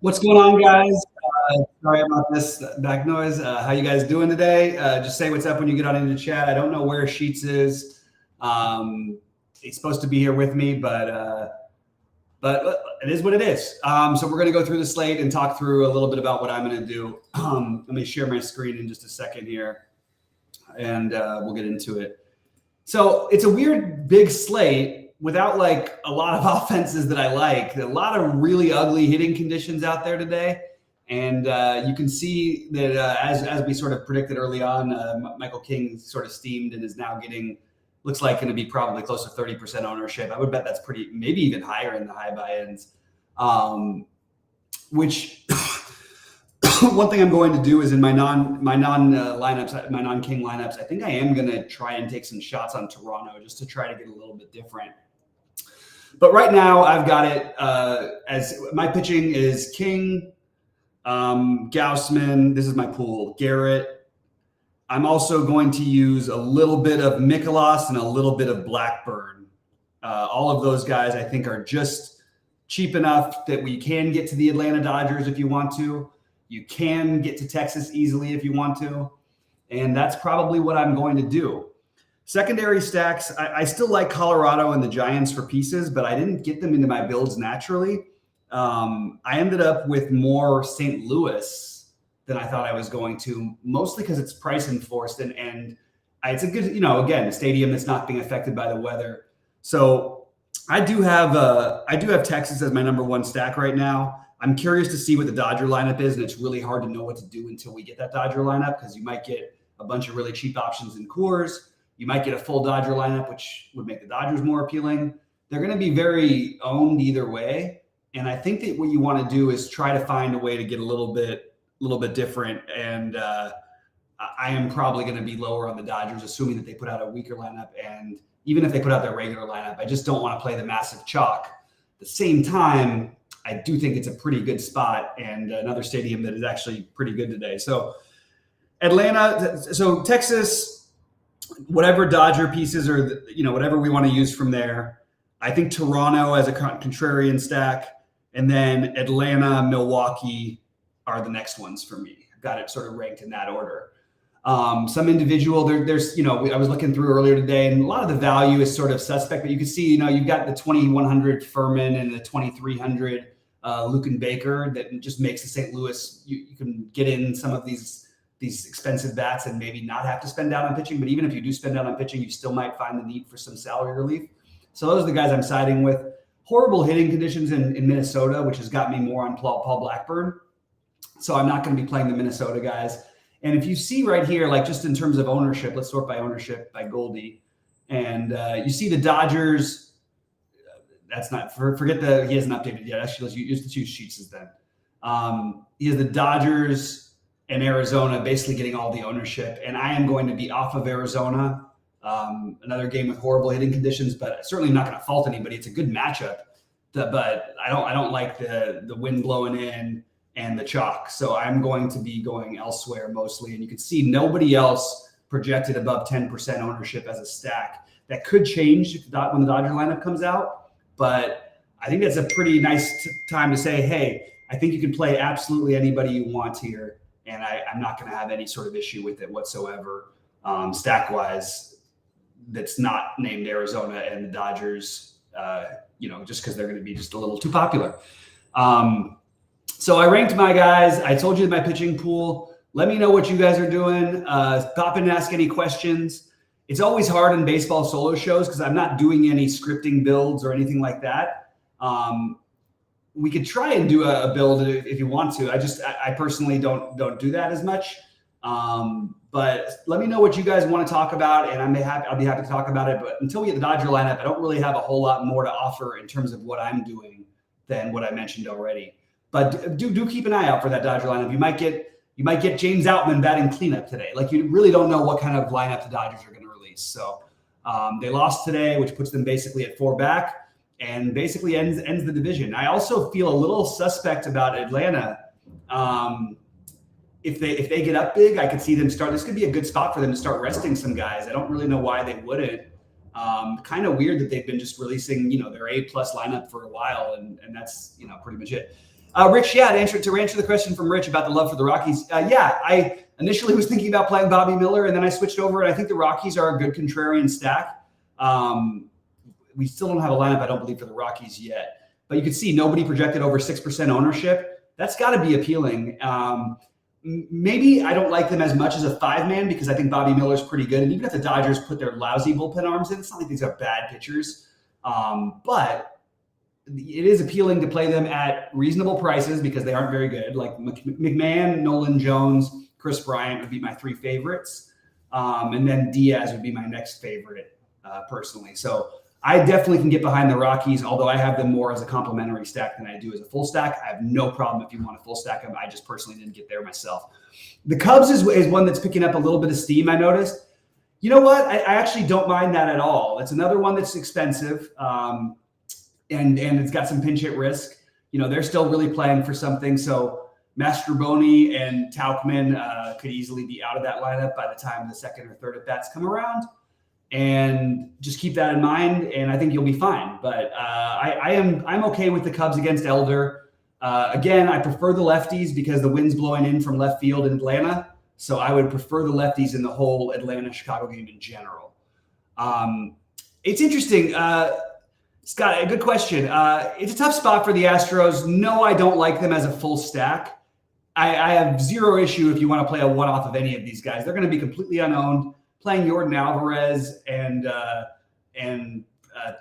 What's going on, guys? Sorry about this back noise. How you guys doing today? Just say what's up when you get on into chat. I don't know where Sheets is. He's supposed to be here with me, but it is what it is. So we're going to go through the slate and talk through a little bit about what I'm going to do. Let me share my screen in just a second here, and we'll get into it. So it's a weird big slate without like a lot of offenses that I like. A lot of really ugly hitting conditions out there today. And you can see that as we sort of predicted early on, Michael King sort of steamed and is now getting, looks like going to be probably close to 30% ownership. I would bet that's pretty, maybe even higher in the high buy-ins, which one thing I'm going to do is in my non-king lineups, I think I am going to try and take some shots on Toronto just to try to get a little bit different. But right now I've got it as my pitching is King, Gaussman. This is my pool. Garrett. I'm also going to use a little bit of Mikolas and a little bit of Blackburn. All of those guys I think are just cheap enough that we can get to the Atlanta Dodgers if you want to. You can get to Texas easily if you want to. And that's probably what I'm going to do. Secondary stacks, I still like Colorado and the Giants for pieces, but I didn't get them into my builds naturally. I ended up with more St. Louis than I thought I was going to, mostly because it's price enforced and it's a good, again, a stadium that's not being affected by the weather. So I do have Texas as my number one stack right now. I'm curious to see what the Dodger lineup is, and it's really hard to know what to do until we get that Dodger lineup because you might get a bunch of really cheap options in Coors. You might get a full Dodger lineup, which would make the Dodgers more appealing. They're going to be very owned either way. And I think that what you want to do is try to find a way to get a little bit different. And I am probably going to be lower on the Dodgers, assuming that they put out a weaker lineup. And even if they put out their regular lineup, I just don't want to play the massive chalk. At the same time, I do think it's a pretty good spot and another stadium that is actually pretty good today. So Texas, whatever Dodger pieces or whatever we want to use from there. I think Toronto as a contrarian stack, and then Atlanta, Milwaukee are the next ones for me. I've got it sort of ranked in that order. Some individual there's I was looking through earlier today, and a lot of the value is sort of suspect, but you can see you've got the 2100 Furman and the 2300 Luken Baker that just makes the St. Louis. You can get in some of these expensive bats and maybe not have to spend down on pitching. But even if you do spend down on pitching, you still might find the need for some salary relief. So those are the guys I'm siding with. Horrible hitting conditions in Minnesota, which has got me more on Paul Blackburn. So I'm not going to be playing the Minnesota guys. And if you see right here, like just in terms of ownership, let's sort by ownership by Goldie. And you see the Dodgers. That's not, forget he hasn't updated yet. Actually, let's use the two sheets as then. He has the Dodgers and Arizona basically getting all the ownership. And I am going to be off of Arizona. Another game with horrible hitting conditions, but certainly not going to fault anybody. It's a good matchup, but I don't like the wind blowing in and the chalk. So I'm going to be going elsewhere mostly. And you can see nobody else projected above 10% ownership as a stack. That could change when the Dodger lineup comes out, but I think that's a pretty nice time to say, hey, I think you can play absolutely anybody you want here. And I'm not going to have any sort of issue with it whatsoever, stack-wise, that's not named Arizona and the Dodgers, just because they're going to be just a little too popular. So I ranked my guys. I told you my pitching pool. Let me know what you guys are doing. Pop in and ask any questions. It's always hard in baseball solo shows because I'm not doing any scripting builds or anything like that. We could try and do a build if you want to. I personally don't do that as much. But let me know what you guys want to talk about, and I'll be happy to talk about it. But until we get the Dodger lineup, I don't really have a whole lot more to offer in terms of what I'm doing than what I mentioned already. But do keep an eye out for that Dodger lineup. You might get James Outman batting cleanup today. Like, you really don't know what kind of lineup the Dodgers are going to release. So they lost today, which puts them basically at 4 back. And basically ends the division. I also feel a little suspect about Atlanta. If they get up big, I could see them start. This could be a good spot for them to start resting some guys. I don't really know why they wouldn't. Kind of weird that they've been just releasing, their A+ lineup for a while, and that's, pretty much it. Rich, yeah, to answer the question from Rich about the love for the Rockies, yeah, I initially was thinking about playing Bobby Miller, and then I switched over, and I think the Rockies are a good contrarian stack. We still don't have a lineup, I don't believe, for the Rockies yet. But you can see nobody projected over 6% ownership. That's got to be appealing. Maybe I don't like them as much as a 5-man because I think Bobby Miller's pretty good. And even if the Dodgers put their lousy bullpen arms in, it's not like these are bad pitchers. But it is appealing to play them at reasonable prices because they aren't very good. Like McMahon, Nolan Jones, Chris Bryant would be my 3 favorites. And then Diaz would be my next favorite personally. So I definitely can get behind the Rockies, although I have them more as a complementary stack than I do as a full stack. I have no problem if you want to full stack them. I just personally didn't get there myself. The Cubs is one that's picking up a little bit of steam, I noticed. You know what? I actually don't mind that at all. It's another one that's expensive. And it's got some pinch hit risk. You know, they're still really playing for something. So Mastroboni and Tauchman could easily be out of that lineup by the time the second or third at bats come around. And just keep that in mind, and I think you'll be fine. But I'm okay with the Cubs against Elder. Again, I prefer the lefties because the wind's blowing in from left field in Atlanta. So I would prefer the lefties in the whole Atlanta-Chicago game in general. It's interesting. Scott, a good question. It's a tough spot for the Astros. No, I don't like them as a full stack. I have zero issue if you want to play a one-off of any of these guys. They're going to be completely unowned. Playing Yordan Alvarez and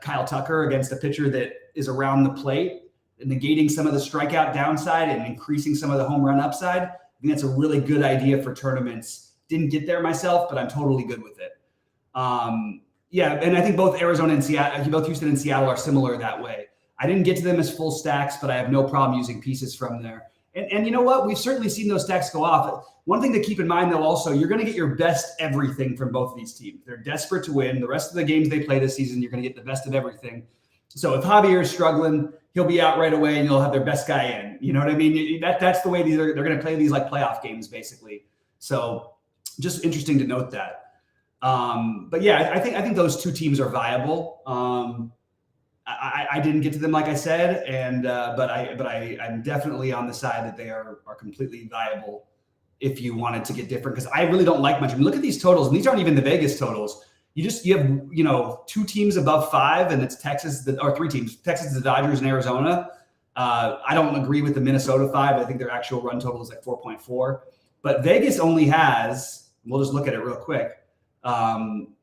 Kyle Tucker against a pitcher that is around the plate, negating some of the strikeout downside and increasing some of the home run upside. I think that's a really good idea for tournaments. Didn't get there myself, but I'm totally good with it. Yeah, and I think both Arizona and Seattle, both Houston and Seattle are similar that way. I didn't get to them as full stacks, but I have no problem using pieces from there. And you know what? We've certainly seen those stacks go off. One thing to keep in mind, though, also, you're going to get your best everything from both of these teams. They're desperate to win. The rest of the games they play this season, you're going to get the best of everything. So if Javier is struggling, he'll be out right away, and you'll have their best guy in. You know what I mean? That's the way they're going to play these like playoff games, basically. So just interesting to note that. But yeah, I think those two teams are viable. I didn't get to them, like I said, and but I'm definitely on the side that they are completely viable if you wanted to get different, because I really don't like much. I mean, look at these totals, and these aren't even the Vegas totals. You have 2 teams above 5, and it's Texas, or 3 teams, Texas, the Dodgers, and Arizona. I don't agree with the Minnesota 5. I think their actual run total is like 4.4. But Vegas only has, we'll just look at it real quick,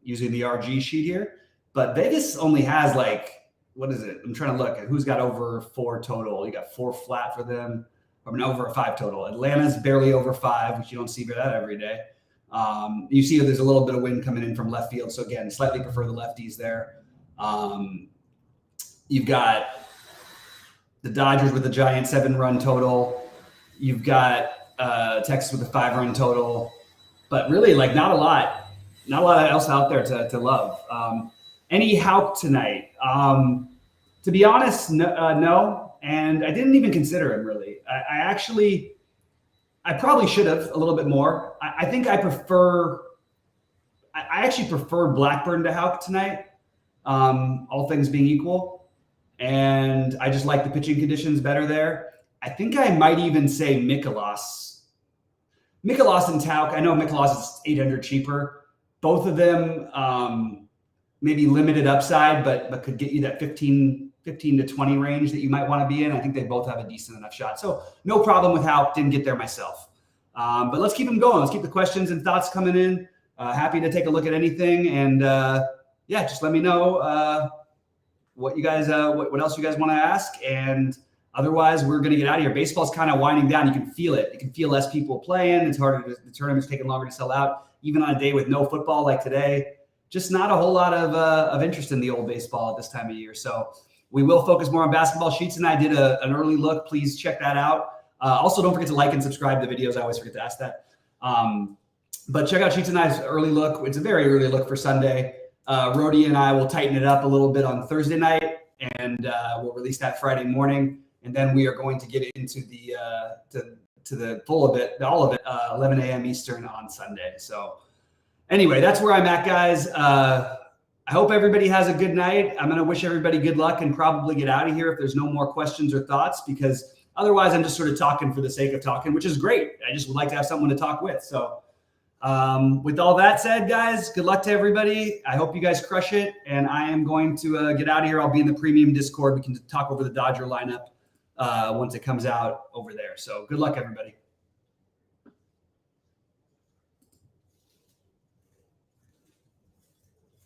using the RG sheet here. But Vegas only has like, what is it? I'm trying to look at who's got over 4 total. You got 4 flat for them, or over a 5 total. Atlanta's barely over 5, which you don't see that every day. You see there's a little bit of wind coming in from left field. So again, slightly prefer the lefties there. You've got the Dodgers with a giant 7-run total. You've got Texas with a 5-run total, but really like not a lot else out there to love. Any Houck tonight? To be honest, no. And I didn't even consider him really. I probably should have a little bit more. I think I actually prefer Blackburn to Houck tonight, all things being equal. And I just like the pitching conditions better there. I think I might even say Mikolas and Tauch. I know Mikolas is 800 cheaper. Both of them maybe limited upside, but could get you that 15 to 20 range that you might want to be in. I think they both have a decent enough shot. So no problem with Houck. Didn't get there myself. But let's keep them going. Let's keep the questions and thoughts coming in. Happy to take a look at anything. And just let me know what you guys, what else you guys want to ask. And otherwise, we're going to get out of here. Baseball's kind of winding down. You can feel it. You can feel less people playing. It's harder. The tournament's taking longer to sell out. Even on a day with no football like today, just not a whole lot of interest in the old baseball at this time of year. So we will focus more on basketball. Sheets and I did an early look. Please check that out. Also, don't forget to like and subscribe to the videos. I always forget to ask that. But check out Sheets and I's early look. It's a very early look for Sunday. Rhodey and I will tighten it up a little bit on Thursday night, and we'll release that Friday morning. And then we are going to get into the to the full of it, all of it, 11 a.m. Eastern on Sunday. So anyway, that's where I'm at, guys. I hope everybody has a good night. I'm going to wish everybody good luck and probably get out of here if there's no more questions or thoughts, because otherwise I'm just sort of talking for the sake of talking, which is great. I just would like to have someone to talk with. So with all that said, guys, good luck to everybody. I hope you guys crush it. And I am going to get out of here. I'll be in the premium Discord. We can talk over the Dodger lineup once it comes out over there. So good luck, everybody.